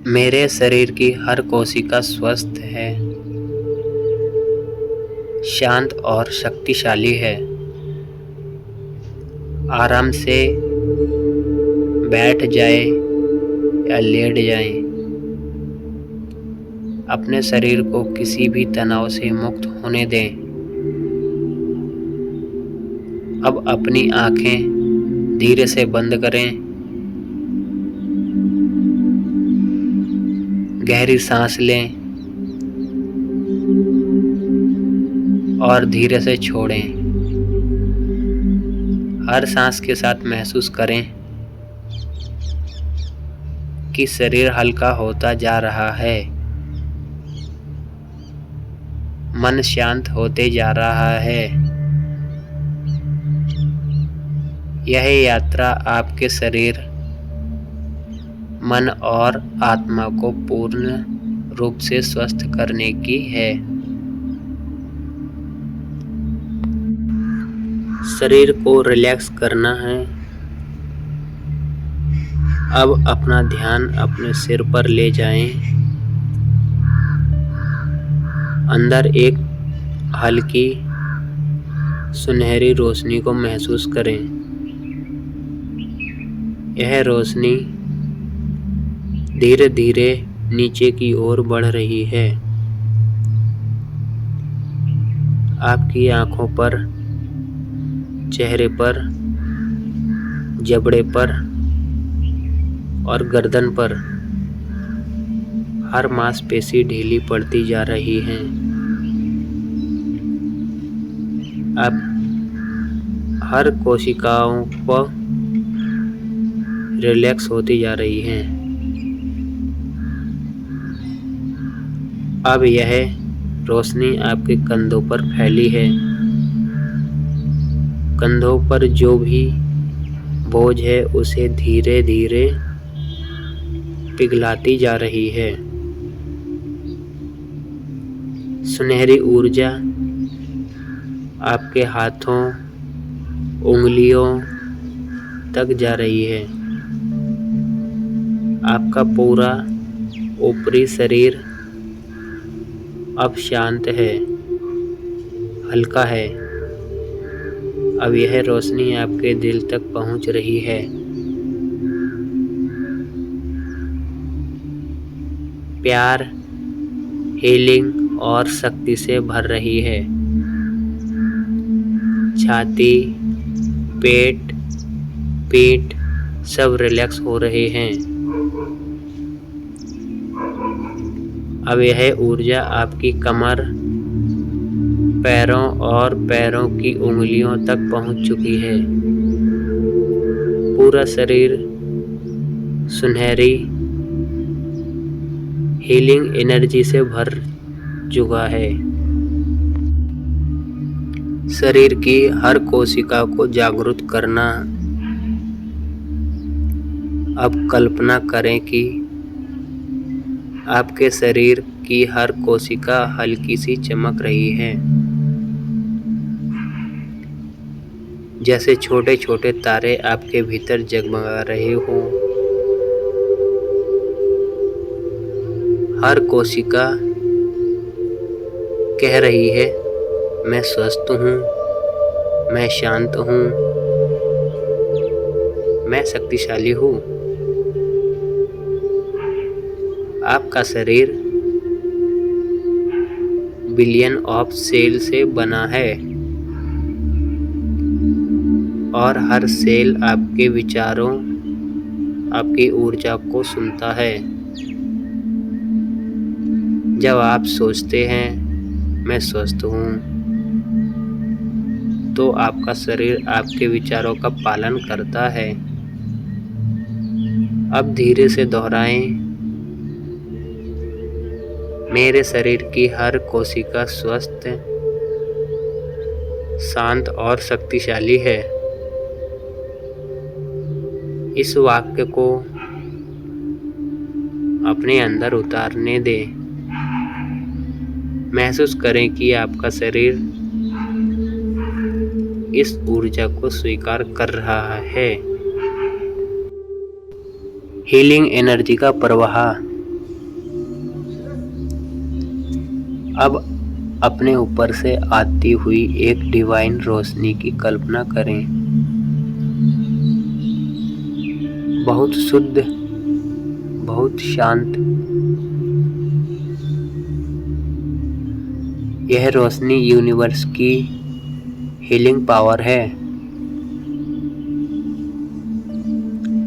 मेरे शरीर की हर कोशिका स्वस्थ है, शांत और शक्तिशाली है। आराम से बैठ जाए या लेट जाएं, अपने शरीर को किसी भी तनाव से मुक्त होने दें। अब अपनी आंखें धीरे से बंद करें, गहरी सांस लें और धीरे से छोड़ें। हर सांस के साथ महसूस करें कि शरीर हल्का होता जा रहा है, मन शांत होते जा रहा है। यह यात्रा आपके शरीर, मन और आत्मा को पूर्ण रूप से स्वस्थ करने की है। शरीर को रिलैक्स करना है। अब अपना ध्यान अपने सिर पर ले जाएं। अंदर एक हल्की सुनहरी रोशनी को महसूस करें। यह रोशनी धीरे धीरे नीचे की ओर बढ़ रही है। आपकी आंखों पर, चेहरे पर, जबड़े पर और गर्दन पर हर मांसपेशी ढीली पड़ती जा रही है। अब हर कोशिकाओं को रिलैक्स होती जा रही हैं। अब यह रोशनी आपके कंधों पर फैली है। कंधों पर जो भी बोझ है उसे धीरे धीरे पिघलाती जा रही है। सुनहरी ऊर्जा आपके हाथों, उंगलियों तक जा रही है। आपका पूरा ऊपरी शरीर अब शांत है, हल्का है। अब यह रोशनी आपके दिल तक पहुंच रही है। प्यार, हीलिंग और शक्ति से भर रही है। छाती, पेट, पीठ सब रिलैक्स हो रहे हैं। अब यह ऊर्जा आपकी कमर, पैरों और पैरों की उंगलियों तक पहुंच चुकी है। पूरा शरीर सुनहरी हीलिंग एनर्जी से भर चुका है। शरीर की हर कोशिका को जागरूक करना। अब कल्पना करें कि आपके शरीर की हर कोशिका हल्की सी चमक रही है, जैसे छोटे छोटे तारे आपके भीतर जगमगा रहे हो। हर कोशिका कह रही है, मैं स्वस्थ हूँ, मैं शांत हूँ, मैं शक्तिशाली हूँ। आपका शरीर बिलियन ऑफ सेल से बना है और हर सेल आपके विचारों, आपकी ऊर्जा को सुनता है। जब आप सोचते हैं मैं स्वस्थ हूँ, तो आपका शरीर आपके विचारों का पालन करता है। अब धीरे से दोहराएं, मेरे शरीर की हर कोशिका स्वस्थ, शांत और शक्तिशाली है। इस वाक्य को अपने अंदर उतारने दें। महसूस करें कि आपका शरीर इस ऊर्जा को स्वीकार कर रहा है। हीलिंग एनर्जी का प्रवाह अब अपने ऊपर से आती हुई एक डिवाइन रोशनी की कल्पना करें। बहुत शुद्ध, बहुत शांत। यह रोशनी यूनिवर्स की हीलिंग पावर है।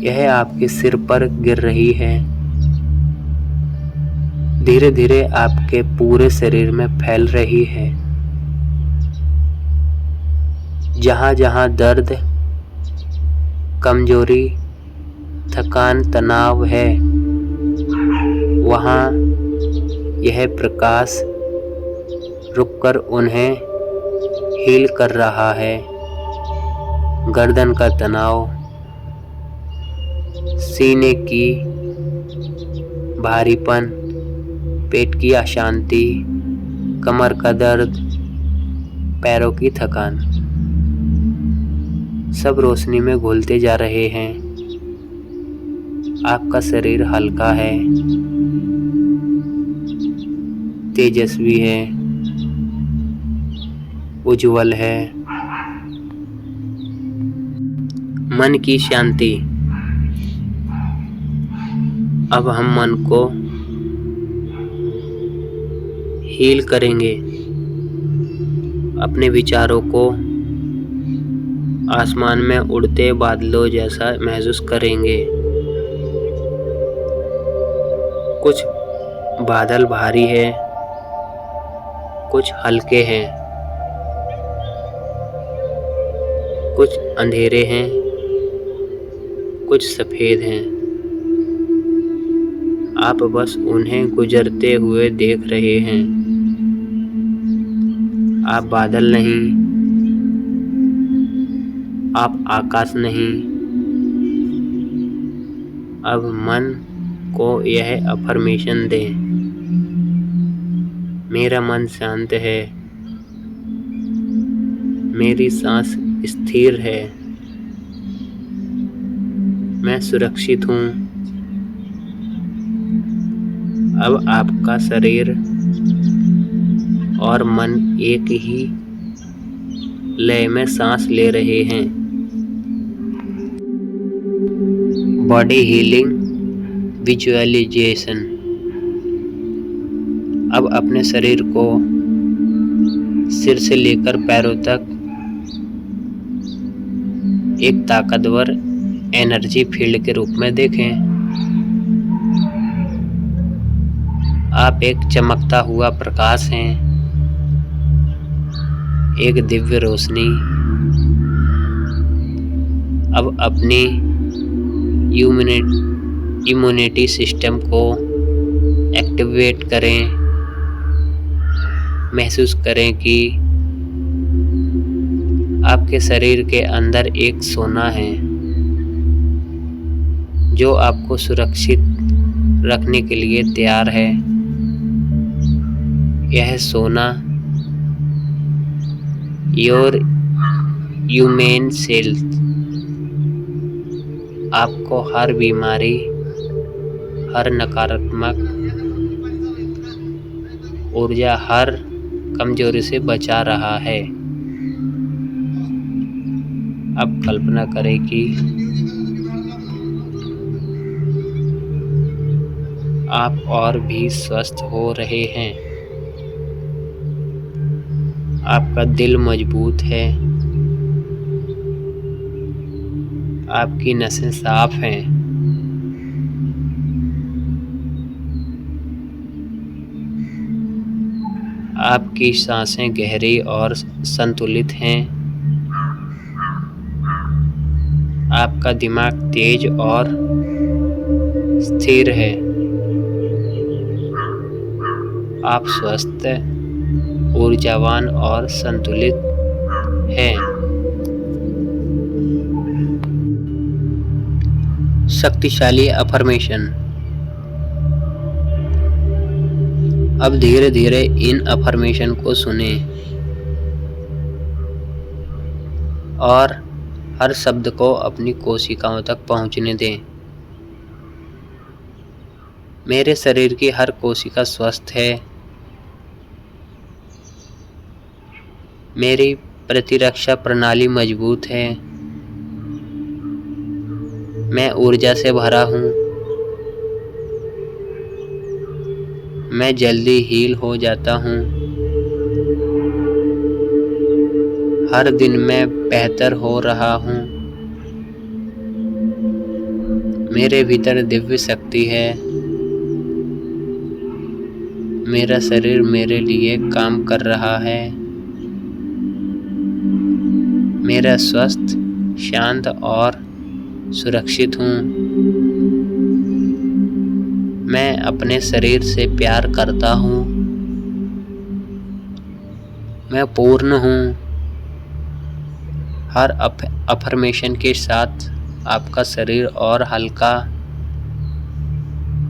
यह आपके सिर पर गिर रही है, धीरे धीरे आपके पूरे शरीर में फैल रही है। जहाँ जहाँ दर्द, कमजोरी, थकान, तनाव है, वहाँ यह प्रकाश रुककर उन्हें हील कर रहा है। गर्दन का तनाव, सीने की भारीपन, पेट की अशांति, कमर का दर्द, पैरों की थकान, सब रोशनी में घुलते जा रहे हैं। आपका शरीर हल्का है, तेजस्वी है, उज्जवल है। मन की शांति। अब हम मन को हील करेंगे। अपने विचारों को आसमान में उड़ते बादलों जैसा महसूस करेंगे। कुछ बादल भारी है, कुछ हल्के हैं, कुछ अंधेरे हैं, कुछ सफेद हैं। आप बस उन्हें गुजरते हुए देख रहे हैं। आप बादल नहीं, आप आकाश नहीं। अब मन को यह अफर्मेशन दें। मेरा मन शांत है, मेरी सांस स्थिर है, मैं सुरक्षित हूँ। अब आपका शरीर और मन एक ही लय में सांस ले रहे हैं। Body healing visualization. अब अपने शरीर को सिर से लेकर पैरों तक एक ताकतवर एनर्जी फील्ड के रूप में देखें। आप एक चमकता हुआ प्रकाश हैं, एक दिव्य रोशनी। अब अपनी इम्यूनिटी सिस्टम को एक्टिवेट करें। महसूस करें कि आपके शरीर के अंदर एक सोना है जो आपको सुरक्षित रखने के लिए तैयार है। यह सोना योर ह्यूमन सेल्स आपको हर बीमारी, हर नकारात्मक ऊर्जा, हर कमजोरी से बचा रहा है। अब कल्पना करें कि आप और भी स्वस्थ हो रहे हैं। आपका दिल मजबूत है, आपकी नसें साफ हैं, आपकी सांसें गहरी और संतुलित हैं। आपका दिमाग तेज और स्थिर है। आप स्वस्थ, ऊर्जावान और संतुलित हैं। शक्तिशाली अफर्मेशन। अब धीरे धीरे इन अफर्मेशन को सुनें और हर शब्द को अपनी कोशिकाओं तक पहुंचने दें। मेरे शरीर की हर कोशिका स्वस्थ है। मेरी प्रतिरक्षा प्रणाली मजबूत है। मैं ऊर्जा से भरा हूँ। मैं जल्दी हील हो जाता हूँ। हर दिन मैं बेहतर हो रहा हूँ। मेरे भीतर दिव्य शक्ति है। मेरा शरीर मेरे लिए काम कर रहा है। मेरा स्वस्थ, शांत और सुरक्षित हूँ। मैं अपने शरीर से प्यार करता हूँ। मैं पूर्ण हूँ। हर अफर्मेशन के साथ आपका शरीर और हल्का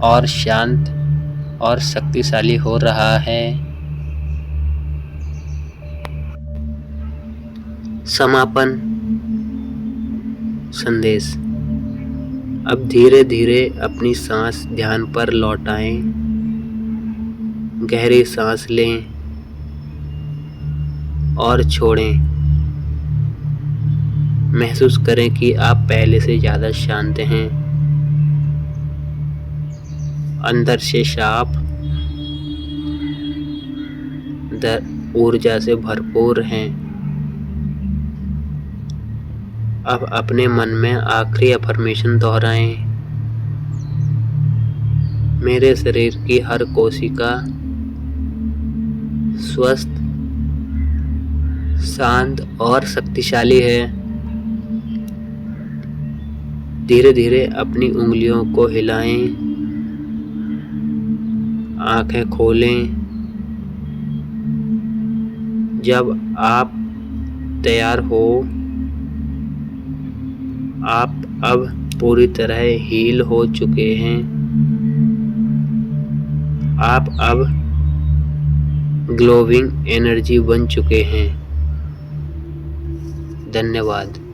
और शांत और शक्तिशाली हो रहा है। समापन संदेश। अब धीरे धीरे अपनी सांस ध्यान पर लौटाएं। गहरी सांस लें और छोड़ें। महसूस करें कि आप पहले से ज़्यादा शांत हैं, अंदर से साफ, ऊर्जा से भरपूर हैं। अब अपने मन में आखिरी अफर्मेशन दोहराएं। मेरे शरीर की हर कोशिका स्वस्थ, शांत और शक्तिशाली है। धीरे धीरे अपनी उंगलियों को हिलाएं। आंखें खोलें। जब आप तैयार हो, आप अब पूरी तरह हील हो चुके हैं। आप अब ग्लोविंग एनर्जी बन चुके हैं। धन्यवाद।